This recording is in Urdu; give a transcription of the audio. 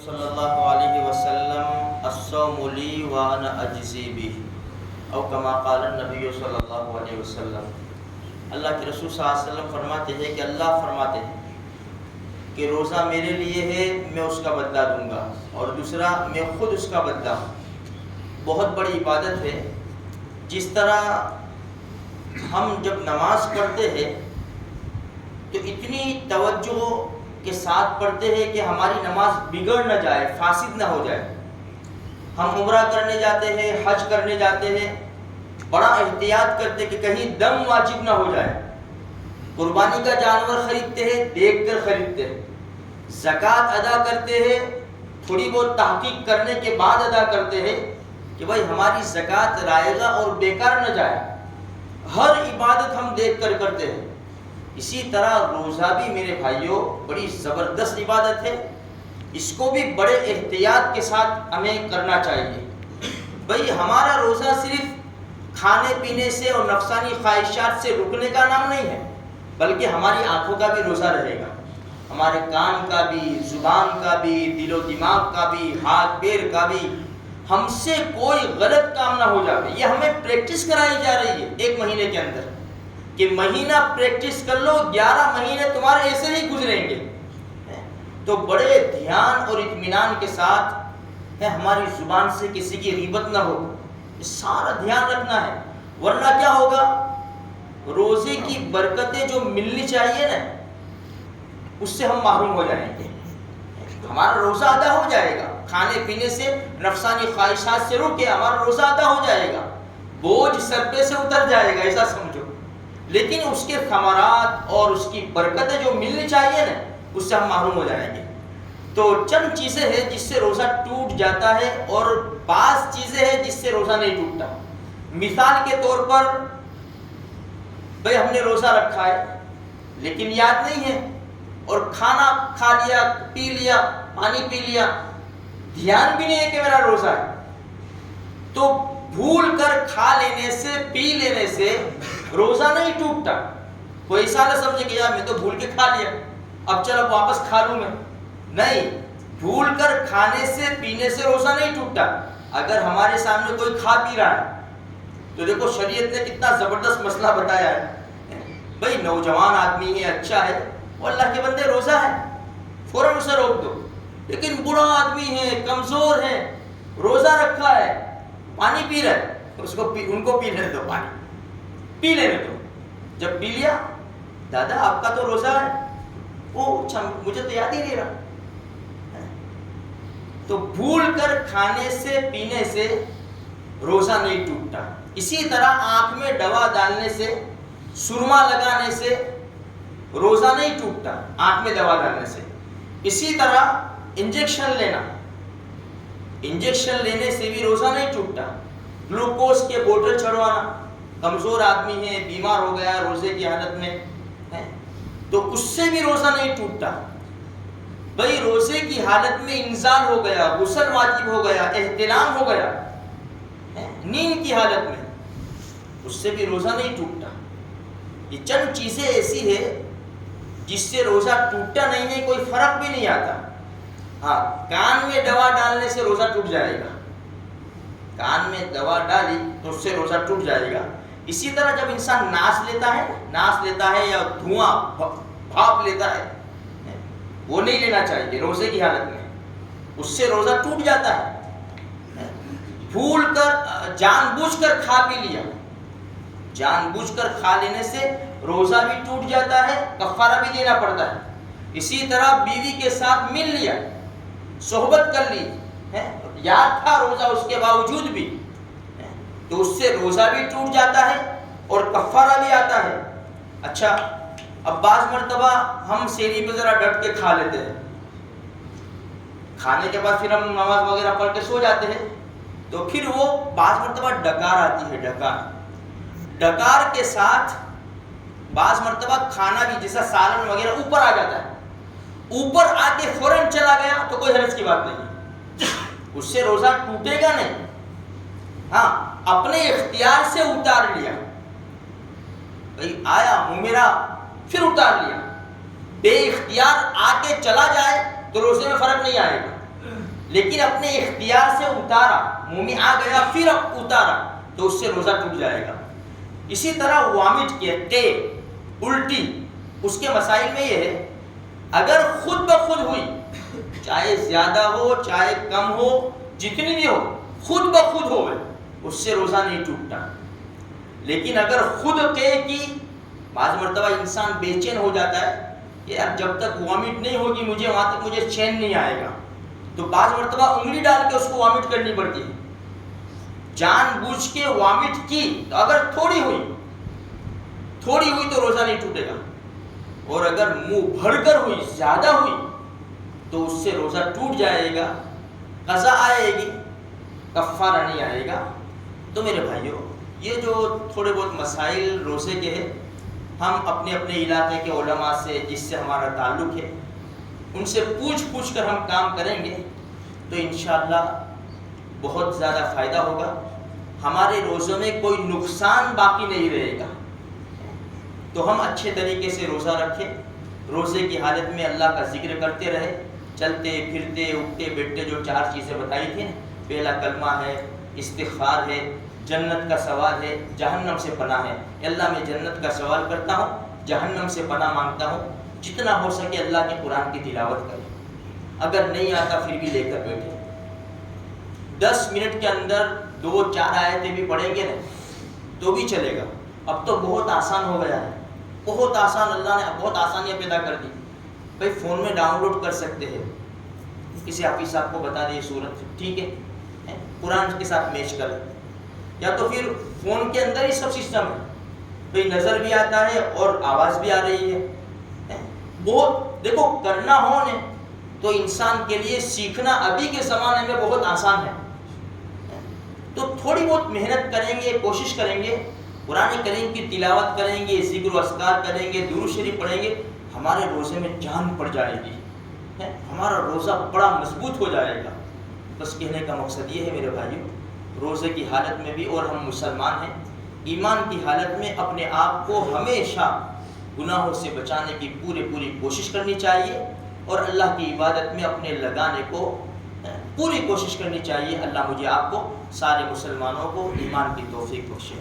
صلی اللہ علیہ وسلم الصوم لی وانا اجزی بہ او کما قال النبی صلی اللہ علیہ وسلم۔ اللہ کے رسول صلی اللہ علیہ وسلم فرماتے ہیں کہ اللہ فرماتے ہیں کہ روزہ میرے لیے ہے، میں اس کا بدلہ دوں گا، اور دوسرا میں خود اس کا بدلہ ہوں۔ بہت بڑی عبادت ہے۔ جس طرح ہم جب نماز پڑھتے ہیں تو اتنی توجہ کے ساتھ پڑھتے ہیں کہ ہماری نماز بگڑ نہ جائے، فاسد نہ ہو جائے۔ ہم عمرہ کرنے جاتے ہیں، حج کرنے جاتے ہیں، بڑا احتیاط کرتے کہ کہیں دم واجب نہ ہو جائے۔ قربانی کا جانور خریدتے ہیں، دیکھ کر خریدتے ہیں۔ زکوٰۃ ادا کرتے ہیں، تھوڑی بہت تحقیق کرنے کے بعد ادا کرتے ہیں کہ بھائی ہماری زکوٰۃ رائے گا اور بیکار نہ جائے۔ ہر عبادت ہم دیکھ کر کرتے ہیں۔ اسی طرح روزہ بھی میرے بھائیوں بڑی زبردست عبادت ہے، اس کو بھی بڑے احتیاط کے ساتھ ہمیں کرنا چاہیے۔ بھائی ہمارا روزہ صرف کھانے پینے سے اور نفسانی خواہشات سے رکنے کا نام نہیں ہے، بلکہ ہماری آنکھوں کا بھی روزہ رہے گا، ہمارے کان کا بھی، زبان کا بھی، دل و دماغ کا بھی، ہاتھ پیر کا بھی۔ ہم سے کوئی غلط کام نہ ہو جائے، یہ ہمیں پریکٹس کرائی جا رہی ہے ایک مہینے کے اندر کہ مہینہ پریکٹس کر لو، 11 مہینے تمہارے ایسے ہی گزریں گے۔ تو بڑے دھیان اور اطمینان کے ساتھ ہماری زبان سے کسی کی غیبت نہ ہو، یہ سارا دھیان رکھنا ہے، ورنہ کیا ہوگا؟ روزے کی برکتیں جو ملنی چاہیے نا، اس سے ہم محروم ہو جائیں گے۔ ہمارا روزہ ادا ہو جائے گا، کھانے پینے سے، نفسانی خواہشات سے رک کے ہمارا روزہ ادا ہو جائے گا، بوجھ سر پہ سے اتر جائے گا، ایسا سمجھو۔ لیکن اس کے ثمرات اور اس کی برکتیں جو ملنی چاہیے نا، اس سے ہم محروم ہو جائیں گے۔ تو چند چیزیں ہیں جس سے روزہ ٹوٹ جاتا ہے، اور بعض چیزیں ہیں جس سے روزہ نہیں ٹوٹتا۔ مثال کے طور پر بھئی ہم نے روزہ رکھا ہے لیکن یاد نہیں ہے، اور کھانا کھا لیا، پی لیا، پانی پی لیا، دھیان بھی نہیں ہے کہ میرا روزہ ہے، تو بھول کر کھا لینے سے، پی لینے سے روزہ نہیں ٹوٹتا۔ کوئی ایسا نہ سمجھے کہ یار میں تو بھول کے کھا لیا، اب چلو واپس کھا لوں میں۔ نہیں، بھول کر کھانے سے، پینے سے روزہ نہیں ٹوٹتا۔ اگر ہمارے سامنے کوئی کھا پی رہا ہے تو دیکھو شریعت نے کتنا زبردست مسئلہ بتایا ہے۔ بھئی نوجوان آدمی ہے، اچھا ہے، وہ اللہ کے بندے روزہ ہے، فوراً اسے روک دو۔ لیکن بوڑھا آدمی ہے، کمزور ہے، روزہ رکھا ہے، پانی پی رہا ہے، ان کو پی لینے دو، پانی پی لینے دو۔ جب پی لیا، دادا آپ کا تو روزہ ہے، اچھا مجھے تو یاد ہی نہیں رہا۔ تو بھول کر کھانے سے، پینے سے روزہ نہیں ٹوٹتا۔ اسی طرح آنکھ میں دوا ڈالنے سے، سرما لگانے سے روزہ نہیں ٹوٹتا، آنکھ میں دوا ڈالنے سے۔ اسی طرح انجیکشن لینے سے بھی روزہ نہیں ٹوٹتا۔ گلوکوز کے بوتل چڑھوانا، کمزور آدمی ہے، بیمار ہو گیا روزے کی حالت میں ہے، تو اس سے بھی روزہ نہیں ٹوٹتا۔ بھئی روزے کی حالت میں انزال ہو گیا، غسل واجب ہو گیا، احتلام ہو گیا نیند کی حالت میں، اس سے بھی روزہ نہیں ٹوٹتا۔ یہ چند چیزیں ایسی ہے جس سے روزہ ٹوٹتا نہیں ہے، کوئی فرق بھی نہیں آتا۔ ہاں، کان میں دوا ڈالنے سے روزہ ٹوٹ جائے گا، کان میں دوا ڈالی تو اس سے روزہ ٹوٹ جائے گا۔ اسی طرح جب انسان ناس لیتا ہے یا دھواں بھاپ لیتا ہے، وہ نہیں لینا چاہیے روزے کی حالت میں، اس سے روزہ ٹوٹ جاتا ہے۔ بھول کر، جان بوجھ کر کھا پی لیا، جان بوجھ کر کھا لینے سے روزہ بھی ٹوٹ جاتا ہے، کفارہ بھی دینا پڑتا ہے۔ اسی طرح بیوی کے ساتھ مل لیا، صحبت کر لی، یاد تھا روزہ اس کے باوجود بھی، تو اس سے روزہ بھی ٹوٹ جاتا ہے اور کفارہ بھی آتا ہے۔ اچھا، اب بعض مرتبہ ہم سحری پہ ذرا ڈٹ کے کھا لیتے ہیں، کھانے کے بعد پھر ہم نماز وغیرہ پڑھ کے سو جاتے ہیں، تو پھر وہ بعض مرتبہ ڈکار آتی ہے، ڈکار کے ساتھ بعض مرتبہ کھانا بھی جیسا سالن وغیرہ اوپر آ جاتا ہے، اوپر آ کے فوراً چلا گیا تو کوئی حرج کی بات نہیں، اس سے روزہ ٹوٹے گا نہیں۔ ہاں، اپنے اختیار سے اتار لیا، بھئی آیا منہ میرا، پھر اتار لیا، بے اختیار آ کے چلا جائے تو روزے میں فرق نہیں آئے گا۔ لیکن اپنے اختیار سے اتارا، منہ میں آ گیا پھر اتارا تو اس سے روزہ ٹوٹ جائے گا۔ اسی طرح وامٹ کے قے، الٹی، اس کے مسائل میں یہ ہے اگر خود بخود ہوئی، چاہے زیادہ ہو چاہے کم ہو جتنی بھی ہو، خود بخود ہو اس سے روزہ نہیں ٹوٹتا۔ لیکن اگر خود قے کی، بعض مرتبہ انسان بے چین ہو جاتا ہے کہ یار جب تک وامٹ نہیں ہوگی مجھے وہاں تک مجھے چین نہیں آئے گا، تو بعض مرتبہ انگلی ڈال کے اس کو وامٹ کرنی پڑتی ہے۔ جان بوجھ کے وامٹ کی تو اگر تھوڑی ہوئی تو روزہ نہیں ٹوٹے گا، اور اگر منہ بھر کر ہوئی، زیادہ ہوئی تو اس سے روزہ ٹوٹ جائے گا، قضا آئے گی، کفارہ نہیں آئے گا۔ تو میرے بھائیوں، یہ جو تھوڑے بہت مسائل روزے کے ہیں، ہم اپنے اپنے علاقے کے علماء سے جس سے ہمارا تعلق ہے ان سے پوچھ کر ہم کام کریں گے تو انشاءاللہ بہت زیادہ فائدہ ہوگا، ہمارے روزوں میں کوئی نقصان باقی نہیں رہے گا۔ تو ہم اچھے طریقے سے روزہ رکھیں، روزے کی حالت میں اللہ کا ذکر کرتے رہے، چلتے پھرتے اٹھتے بیٹھتے جو 4 چیزیں بتائی تھیں، پہلا کلمہ ہے، استغفار ہے، جنت کا سوال ہے، جہنم سے پناہ ہے۔ اللہ میں جنت کا سوال کرتا ہوں، جہنم سے پناہ مانگتا ہوں، جتنا ہو سکے اللہ کے قرآن کی تلاوت کریں، اگر نہیں آتا پھر بھی لے کر بیٹھے، 10 منٹ کے اندر 2-4 آیتیں بھی پڑھیں گے نا تو بھی چلے گا۔ اب تو بہت آسان ہو گیا ہے، بہت آسان، اللہ نے بہت آسانیاں پیدا کر دی۔ بھائی فون میں ڈاؤن لوڈ کر سکتے ہیں، کسی حافظ صاحب کو بتا دیے سورت، ٹھیک ہے، قرآن کے ساتھ میچ کر، یا تو پھر فون کے اندر ہی سب سسٹم ہے، بھائی نظر بھی آتا ہے اور آواز بھی آ رہی ہے۔ بہت دیکھو، کرنا ہو نے تو انسان کے لیے سیکھنا ابھی کے زمانے میں بہت آسان ہے۔ تو تھوڑی بہت محنت کریں گے، کوشش کریں گے، قرآن کریم کی تلاوت کریں گے، ذکر و اذکار کریں گے، درود شریف پڑھیں گے، ہمارے روزے میں جان پڑ جائے گی، ہمارا روزہ بڑا مضبوط ہو جائے گا۔ بس کہنے کا مقصد یہ ہے میرے بھائیوں، روزے کی حالت میں بھی، اور ہم مسلمان ہیں، ایمان کی حالت میں اپنے آپ کو ہمیشہ گناہوں سے بچانے کی پوری کوشش کرنی چاہیے، اور اللہ کی عبادت میں اپنے لگانے کو پوری کوشش کرنی چاہیے۔ اللہ مجھے آپ کو، سارے مسلمانوں کو ایمان کی توفیق بخشے۔